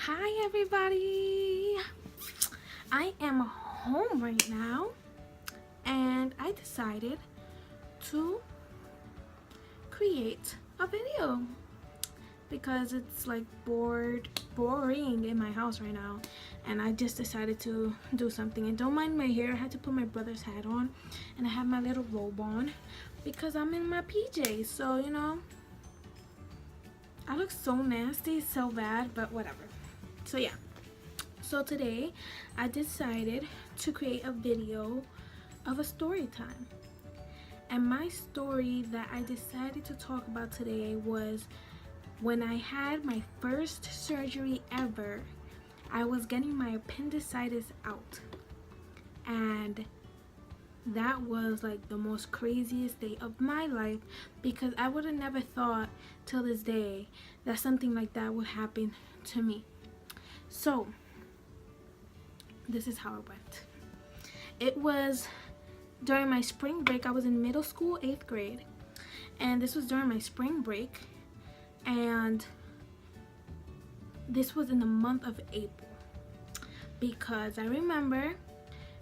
Hi everybody, I am home right now and I decided to create a video because it's like boring in my house right now, and I just decided to do something. And don't mind my hair, I had to put my brother's hat on and I have my little robe on because I'm in my PJs, so you know I look so nasty, so bad, but whatever. So yeah, so today I decided to create a video of a story time, and my story that I decided to talk about today was when I had my first surgery ever. I was getting my appendicitis out, and that was like the most craziest day of my life because I would have never thought till this day that something like that would happen to me. So this is how it went. It was during my spring break. I was in middle school, 8th grade, and this was during my spring break, and this was in the month of April because I remember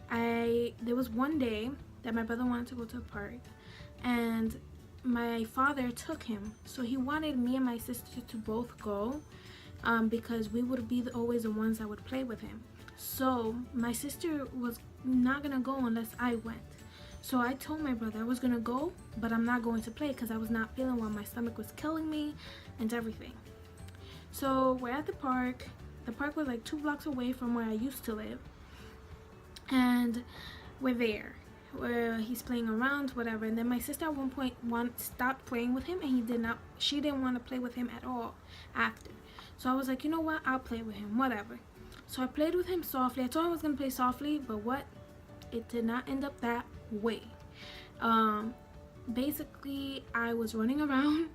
there was one day that my brother wanted to go to a park and my father took him, so he wanted me and my sister to both go because we would be always the ones that would play with him. So my sister was not gonna go unless I went. So I told my brother I was gonna go, but I'm not going to play because I was not feeling well. My stomach was killing me and everything. So we're at the park. The park was like 2 blocks away from where I used to live, and we're there where he's playing around, whatever. And then my sister at one point stopped playing with him, and she didn't want to play with him at all after. So I was like, you know what, I'll play with him, whatever. So I played with him softly. I told him I was gonna play softly, but what, it did not end up that way. Basically I was running around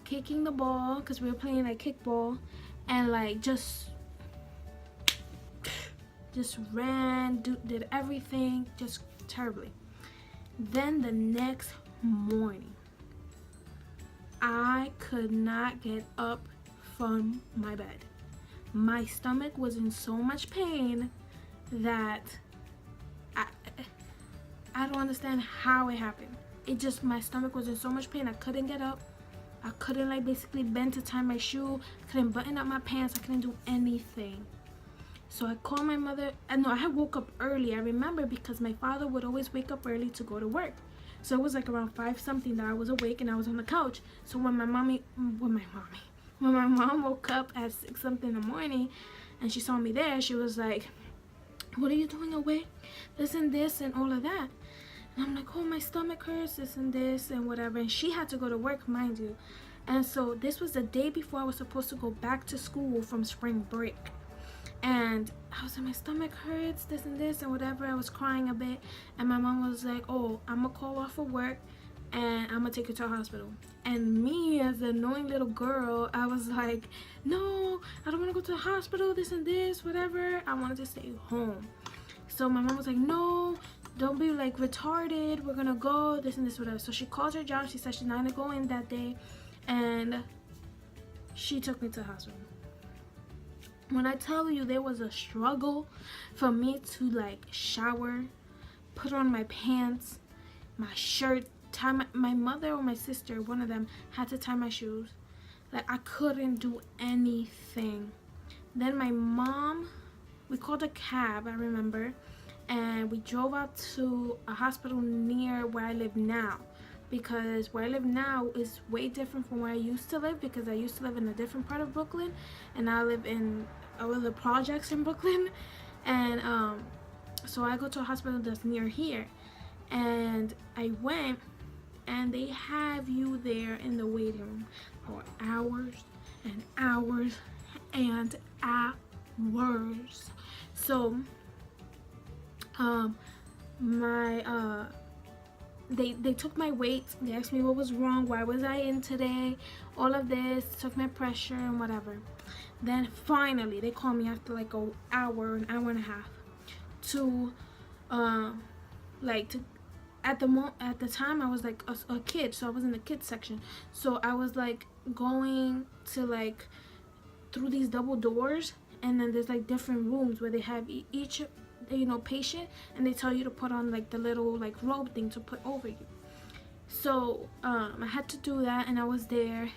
kicking the ball because we were playing like kickball, and like just ran, did everything just terribly. Then the next morning I could not get up from my bed. My stomach was in so much pain that I don't understand how it happened. My stomach was in so much pain. I couldn't get up. I couldn't like basically bend to tie my shoe. I couldn't button up my pants. I couldn't do anything. So I called my mother. And no, I had woke up early. I remember because my father would always wake up early to go to work. So it was like around 5 something that I was awake and I was on the couch. So when my mom woke up at 6 something in the morning and she saw me there, she was like, "What are you doing awake? This and this and all of that." And I'm like, "Oh, my stomach hurts, this and this and whatever." And she had to go to work, mind you. And so this was the day before I was supposed to go back to school from spring break. And I was like, my stomach hurts, this and this and whatever. I was crying a bit. And my mom was like, "Oh, I'm going to call off of work and I'm going to take you to a hospital." And me, as an annoying little girl, I was like, "No, I don't want to go to the hospital, this and this, whatever. I wanted to stay home." So my mom was like, "No, don't be like retarded. We're going to go, this and this, whatever." So she called her job. She said she's not going to go in that day. And she took me to the hospital. When I tell you there was a struggle for me to like shower, put on my pants, my shirt, tie my mother or my sister, one of them, had to tie my shoes. Like I couldn't do anything. Then my mom, we called a cab, I remember, and we drove out to a hospital near where I live now, because where I live now is way different from where I used to live, because I used to live in a different part of Brooklyn and I live in the projects in Brooklyn. And so I go to a hospital that's near here, and I went, and they have you there in the waiting room for hours and hours and hours. So they took my weight. They asked me what was wrong, why was I in today, all of this, took my pressure and whatever. Then finally they called me after like an hour and a half to at the time I was like a kid, so I was in the kids section. So I was like going to like through these double doors, and then there's like different rooms where they have each patient, and they tell you to put on like the little like robe thing to put over you. So I had to do that, and I was there,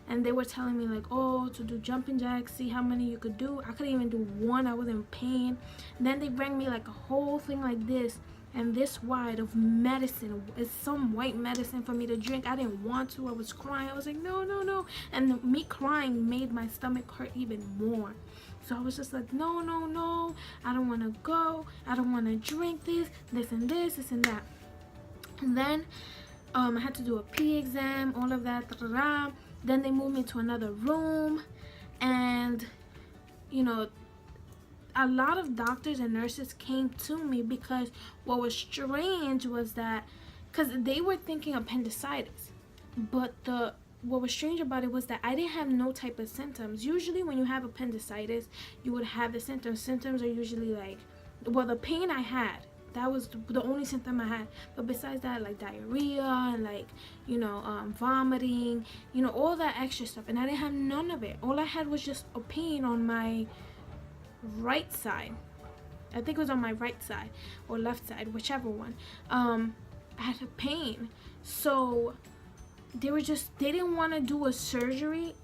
and they were telling me like, oh, to do jumping jacks, see how many you could do. I couldn't even do one. I was in pain. And then they bring me like a whole thing like this and this wide of medicine. It's some white medicine for me to drink. I didn't want to. I was crying. I was like, no, no, no. And me crying made my stomach hurt even more. So I was just like, no, no, no, I don't want to go. I don't want to drink this and this and that. And then I had to do a pee exam, all of that. Then they moved me to another room, and a lot of doctors and nurses came to me because what was strange was that, because they were thinking appendicitis, but what was strange about it was that I didn't have no type of symptoms. Usually when you have appendicitis, you would have the symptoms. Symptoms are usually like, well, the pain I had, that was the only symptom I had. But besides that, like diarrhea and like, vomiting, all that extra stuff. And I didn't have none of it. All I had was just a pain on my right side. I think it was on my right side or left side, whichever one. I had a pain. So they didn't want to do a surgery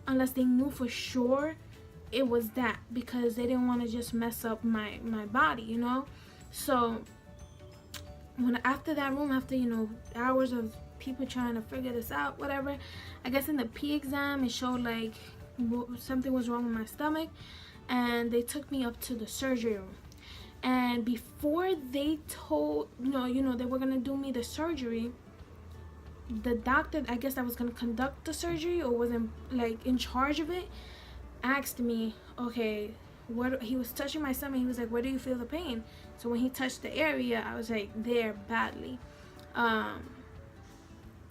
unless they knew for sure it was that, because they didn't want to just mess up my body, So after that room, after hours of people trying to figure this out, whatever, I guess in the pee exam it showed like something was wrong with my stomach, and they took me up to the surgery room. And before they told they were gonna do me the surgery, the doctor, I guess, that was gonna conduct the surgery or was in charge of it, asked me, okay, he was touching my stomach. He was like, where do you feel the pain? So when he touched the area, I was like, there, badly.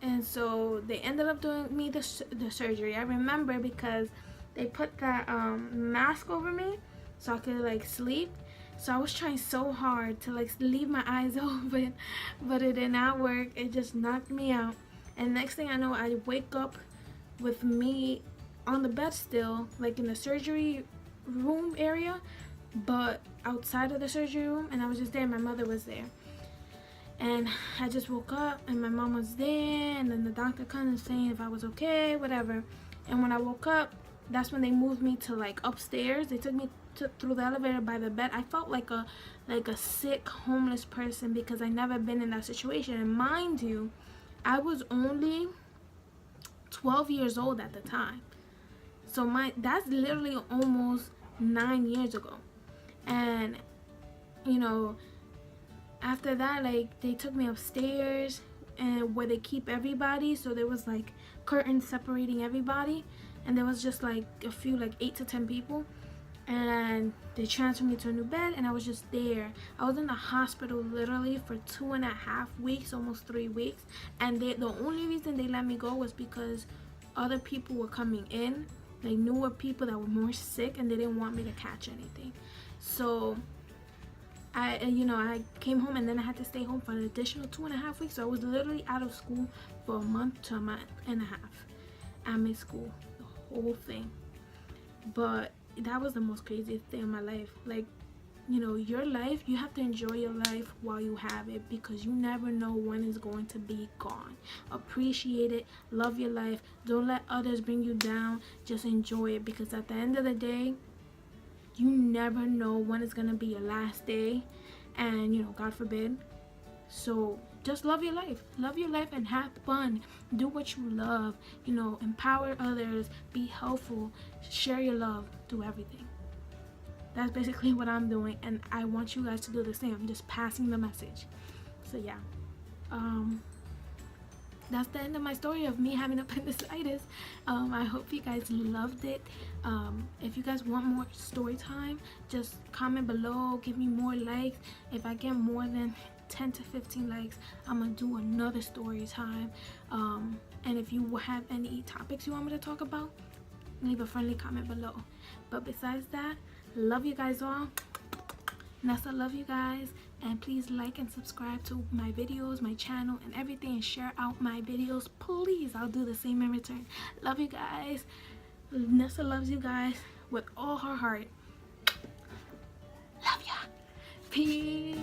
And so they ended up doing me the surgery. I remember because they put that mask over me so I could like sleep. So I was trying so hard to like leave my eyes open, but it did not work. It just knocked me out. And next thing I know, I wake up with me on the bed still, like in the surgery room area, but outside of the surgery room, and I was just there. My mother was there, and I just woke up, and my mom was there, and then the doctor kind of saying if I was okay, whatever. And when I woke up, that's when they moved me to like upstairs. They took me through the elevator by the bed. I felt like a sick homeless person because I never been in that situation. And mind you, I was only 12 years old at the time. So that's literally almost 9 years ago. And after that, like, they took me upstairs and where they keep everybody. So there was like curtains separating everybody, and there was just like a few, like 8 to 10 people, and they transferred me to a new bed, and I was just there. I was in the hospital literally for 2.5 weeks, almost 3 weeks, and the only reason they let me go was because other people were coming in, like newer people that were more sick, and they didn't want me to catch anything. So I came home, and then I had to stay home for an additional 2.5 weeks. So I was literally out of school for a month to a month and a half. I missed school, the whole thing. But that was the most craziest thing in my life. Like, your life, you have to enjoy your life while you have it, because you never know when it's going to be gone. Appreciate it. Love your life. Don't let others bring you down. Just enjoy it, because at the end of the day, you never know when it's going to be your last day, and God forbid. So just love your life. Love your life and have fun. Do what you love. Empower others. Be helpful. Share your love. Do everything. That's basically what I'm doing, and I want you guys to do the same. I'm just passing the message. So yeah, that's the end of my story of me having appendicitis. I hope you guys loved it. If you guys want more story time, just comment below, give me more likes. If I get more than 10 to 15 likes, I'm gonna do another story time. And if you have any topics you want me to talk about, leave a friendly comment below. But besides that, love you guys all. Nessa, love you guys, and please like and subscribe to my videos, my channel, and everything, and share out my videos, please. I'll do the same in return. Love you guys. Nessa loves you guys with all her heart. Peace.